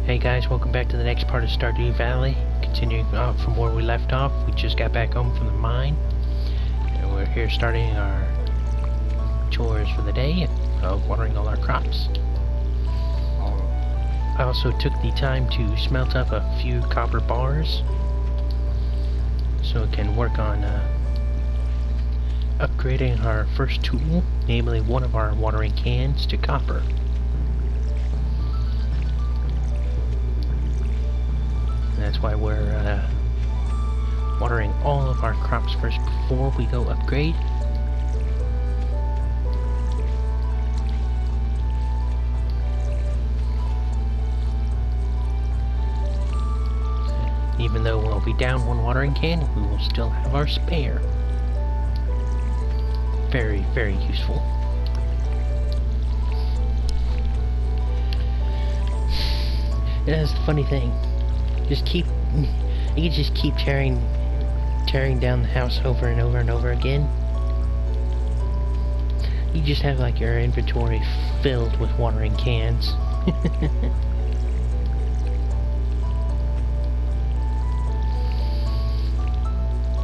Hey guys, welcome back to the next part of Stardew Valley. Continuing on from where we left off, we just got back home from the mine. And we're here starting our chores for the day, watering all our crops. I also took the time to smelt up a few copper bars, so we can work on upgrading our first tool, namely one of our watering cans to copper. That's why we're watering all of our crops first before we go upgrade. Even though we'll be down one watering can, we will still have our spare. Very, very useful. That's the funny thing. You can just keep tearing down the house over and over and over again. You just have like your inventory filled with watering cans.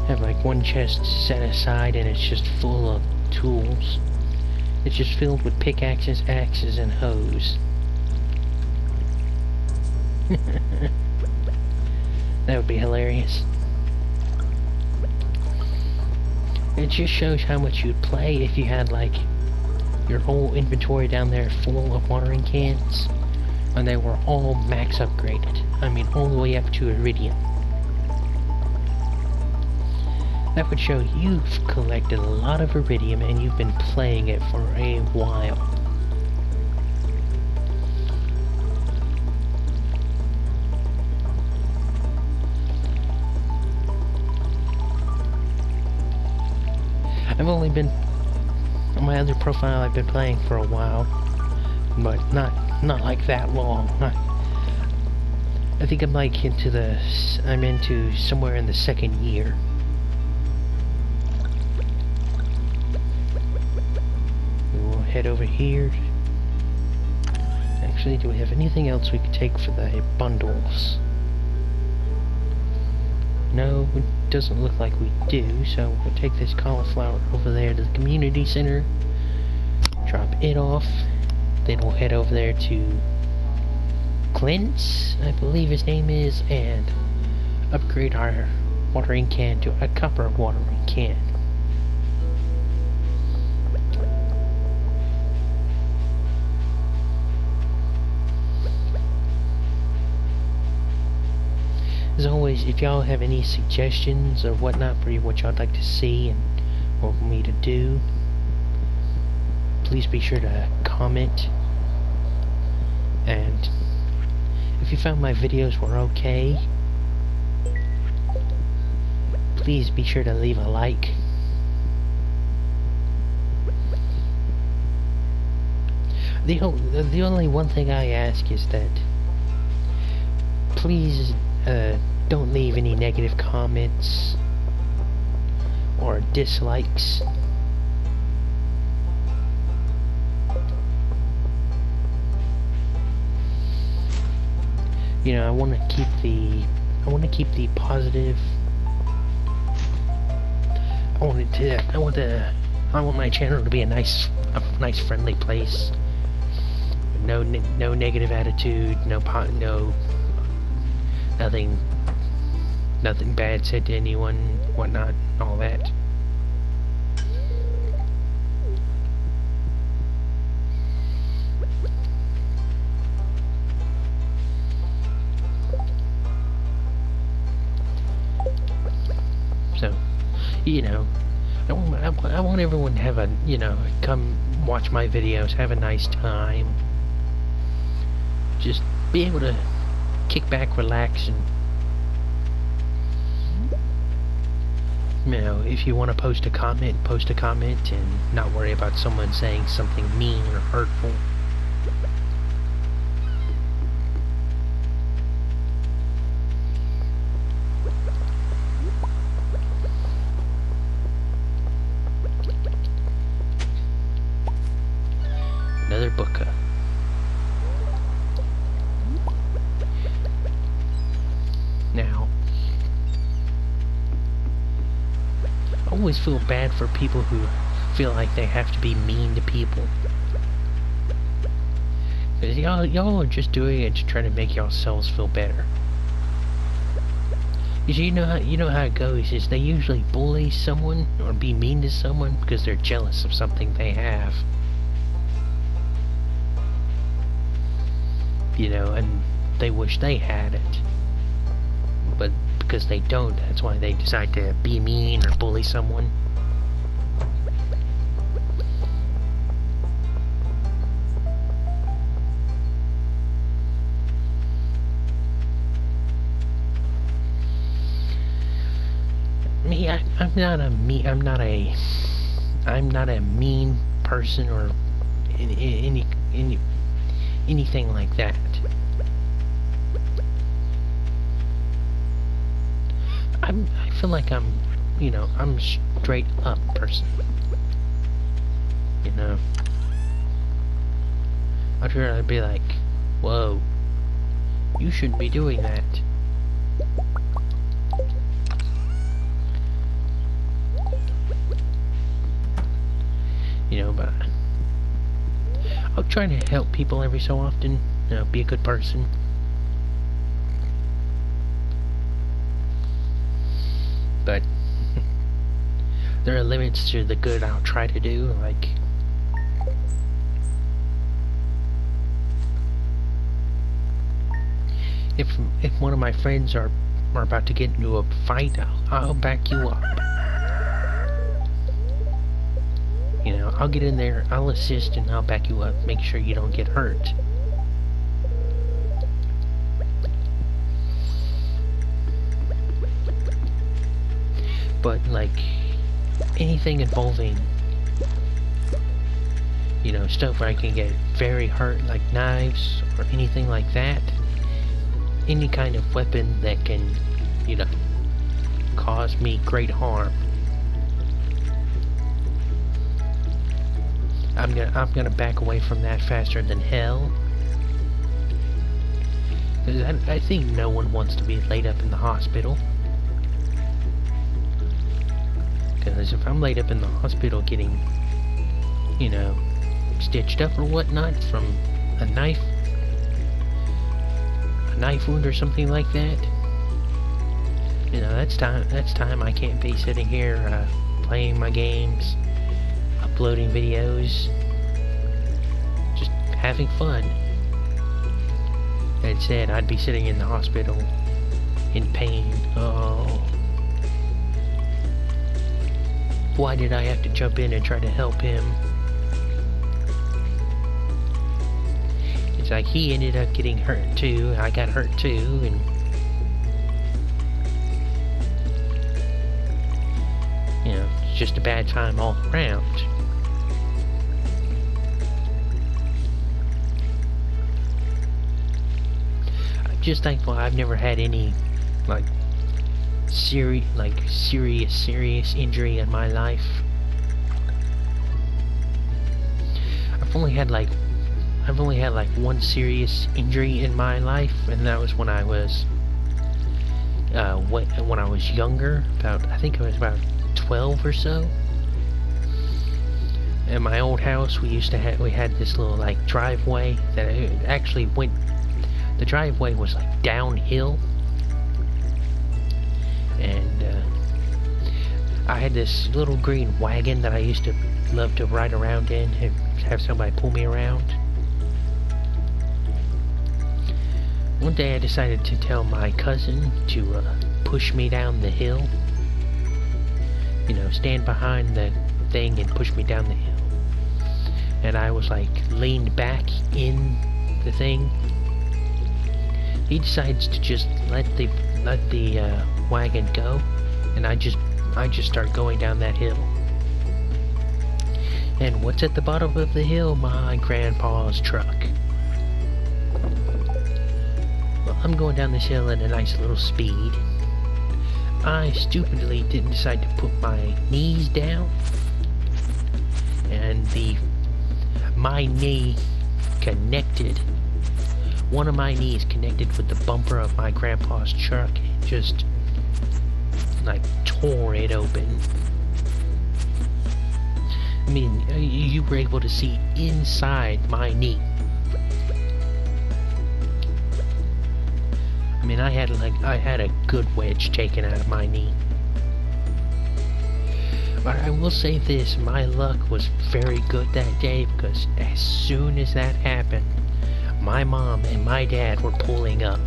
Have like one chest set aside and it's just full of tools. It's just filled with pickaxes, axes, and hoes. That would be hilarious. It just shows how much you'd play if you had like your whole inventory down there full of watering cans and they were all max upgraded. I mean all the way up to iridium. That would show you've collected a lot of iridium and you've been playing it for a while. I've only been on my other profile. I've been playing for a while, but not like that long. I think I'm like I'm into somewhere in the second year. We will head over here. Actually, do we have anything else we could take for the bundles? No, it doesn't look like we do, so we'll take this cauliflower over there to the community center, drop it off, then we'll head over there to Clint's, I believe his name is, and upgrade our watering can to a copper watering can. As always, if y'all have any suggestions or whatnot for what y'all would like to see and want me to do, please be sure to comment. And if you found my videos were okay, please be sure to leave a like. The only one thing I ask is that please don't leave any negative comments or dislikes. You know, I want to keep the positive. I want my channel to be a nice friendly place. No negative attitude, nothing bad said to anyone, whatnot, all that. So, you know, I want everyone to have come watch my videos, have a nice time. Just be able to kick back, relax, and you know, if you want to post a comment and not worry about someone saying something mean or hurtful. Another book. always feel bad for people who feel like they have to be mean to people. Because y'all are just doing it to try to make yourselves feel better. Because you know how it goes, is they usually bully someone or be mean to someone because they're jealous of something they have. You know, and they wish they had it. But because they don't, that's why they decide to be mean or bully someone. Me, I'm not a mean person or anything like that. I feel like I'm a straight up person. You know, I'd rather be like, whoa, you shouldn't be doing that. You know, but I'll try to help people every so often. You know, be a good person. But there are limits to the good I'll try to do. Like, if one of my friends are about to get into a fight, I'll back you up. You know, I'll get in there, I'll assist, and I'll back you up. Make sure you don't get hurt. But, like, anything involving, you know, stuff where I can get very hurt, like knives, or anything like that, any kind of weapon that can, you know, cause me great harm, I'm gonna back away from that faster than hell. I think no one wants to be laid up in the hospital. Because if I'm laid up in the hospital getting, you know, stitched up or whatnot from a knife wound or something like that, you know, that's time I can't be sitting here playing my games, uploading videos, just having fun. Instead, I'd be sitting in the hospital in pain. Oh, why did I have to jump in and try to help him? It's like he ended up getting hurt too, I got hurt too, and you know, it's just a bad time all around. I'm just thankful I've never had any like serious injury in my life. I've only had like one serious injury in my life, and that was when I was younger. I think I was about 12 or so. In my old house, we had this little like driveway that actually went. The driveway was like downhill, and I had this little green wagon that I used to love to ride around in and have somebody pull me around. One day I decided to tell my cousin to push me down the hill. You know, stand behind the thing and push me down the hill. And I was like leaned back in the thing. He decides to just let the wagon go, and I just start going down that hill. And what's at the bottom of the hill? My grandpa's truck. Well, I'm going down this hill at a nice little speed. I stupidly didn't decide to put my knees down, and my knee connected. One of my knees connected with the bumper of my grandpa's truck and just like tore it open. I mean, you were able to see inside my knee. I mean, I had a good wedge taken out of my knee. But I will say this, my luck was very good that day, because as soon as that happened, my mom and my dad were pulling up.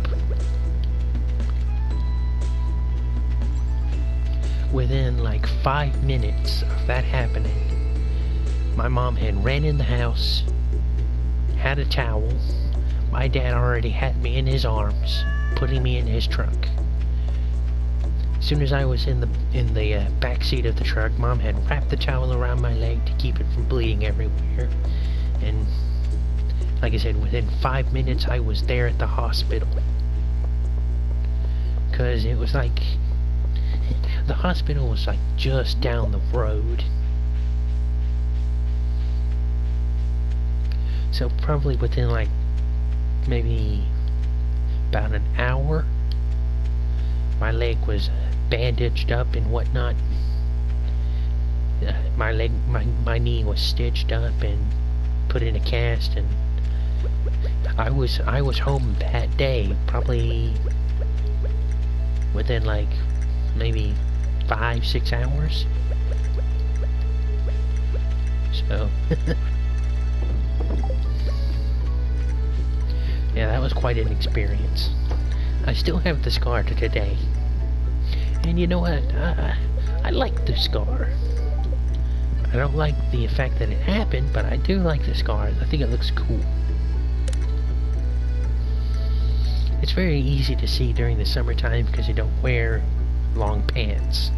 Within like 5 minutes of that happening, my mom had ran in the house, had a towel. My dad already had me in his arms, putting me in his truck. As soon as I was in the back seat of the truck, Mom had wrapped the towel around my leg to keep it from bleeding everywhere. And like I said, within 5 minutes I was there at the hospital. Cause it was like, the hospital was like just down the road. So probably within like maybe about an hour, my leg was bandaged up and whatnot. My knee was stitched up and put in a cast, and I was home that day, probably within like maybe 5-6 hours. So yeah, that was quite an experience. I still have the scar to today. And you know what? I like the scar. I don't like the fact that it happened, but I do like the scar. I think it looks cool. It's very easy to see during the summertime because you don't wear long pants.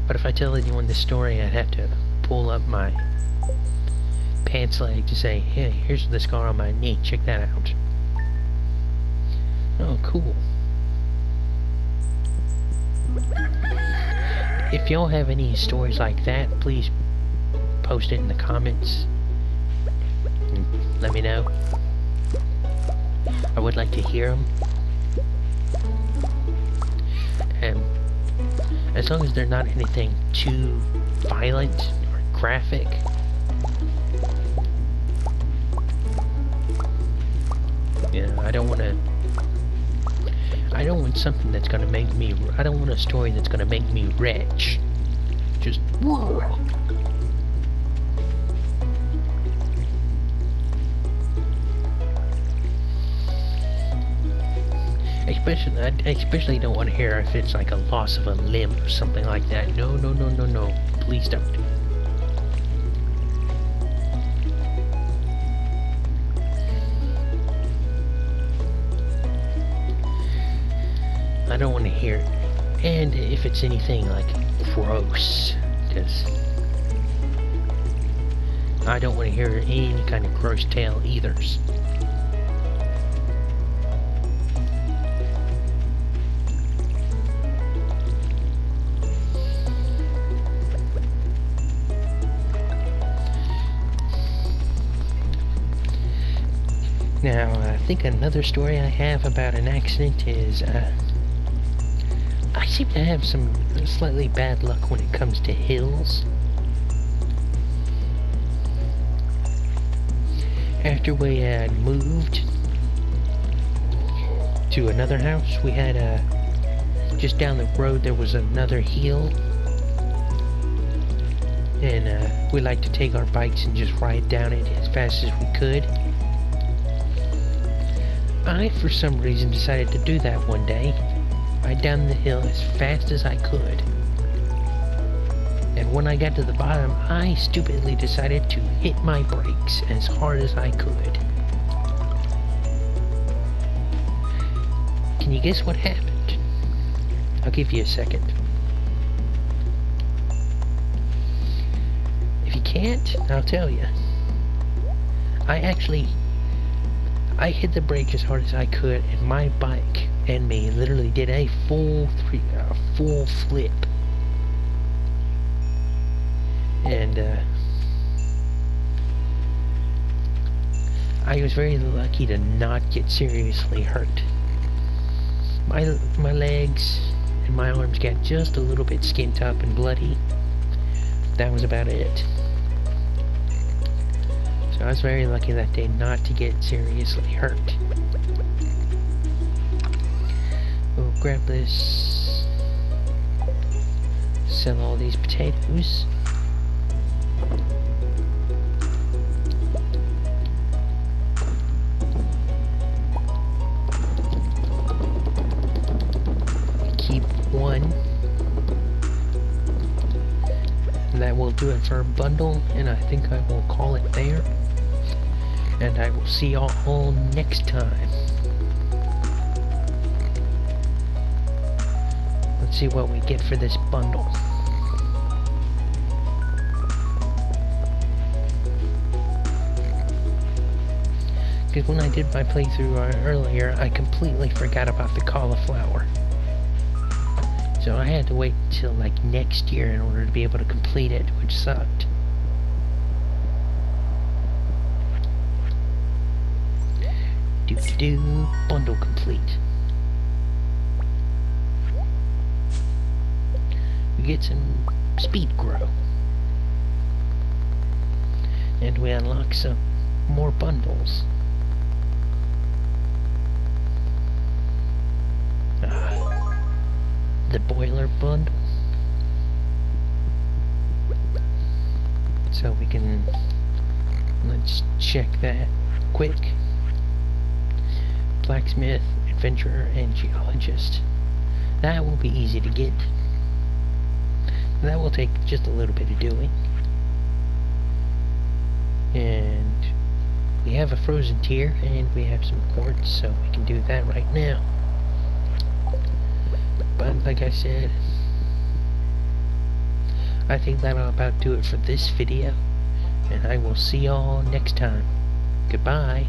But if I tell anyone this story, I'd have to pull up my pants leg to say, hey, here's the scar on my knee, check that out. Oh, cool. If y'all have any stories like that, please post it in the comments and let me know. I would like to hear them. And as long as they're not anything too violent or graphic. You know, I don't want something that's gonna make me, I don't want a story that's gonna make me rich. Just, whoa. I especially don't want to hear if it's like a loss of a limb or something like that. No, no, no, no, no. Please don't. I don't want to hear it. And if it's anything like gross, because I don't want to hear any kind of gross tale either. Now, I think another story I have about an accident is, I seem to have some slightly bad luck when it comes to hills. After we had moved to another house, we had, just down the road there was another hill. And, we like to take our bikes and just ride down it as fast as we could. I, for some reason, decided to do that one day. Ride down the hill as fast as I could. And when I got to the bottom, I stupidly decided to hit my brakes as hard as I could. Can you guess what happened? I'll give you a second. If you can't, I'll tell you. I hit the brake as hard as I could, and my bike and me literally did a full flip. And I was very lucky to not get seriously hurt. My legs and my arms got just a little bit skint up and bloody, that was about it. So I was very lucky that day not to get seriously hurt. We'll grab this, sell all these potatoes. Keep one. And that will do it for a bundle, and I think I will call it there. And I will see y'all all next time. Let's see what we get for this bundle. Because when I did my playthrough earlier, I completely forgot about the cauliflower. So I had to wait till like next year in order to be able to complete it, which sucked. Bundle complete. We get some speed grow. And we unlock some more bundles. The boiler bundle. So we can, let's check that quick. Blacksmith, adventurer, and geologist. That will be easy to get. That will take just a little bit of doing. And we have a frozen tier, and we have some quartz, so we can do that right now. But like I said, I think that'll about do it for this video, and I will see y'all next time. Goodbye.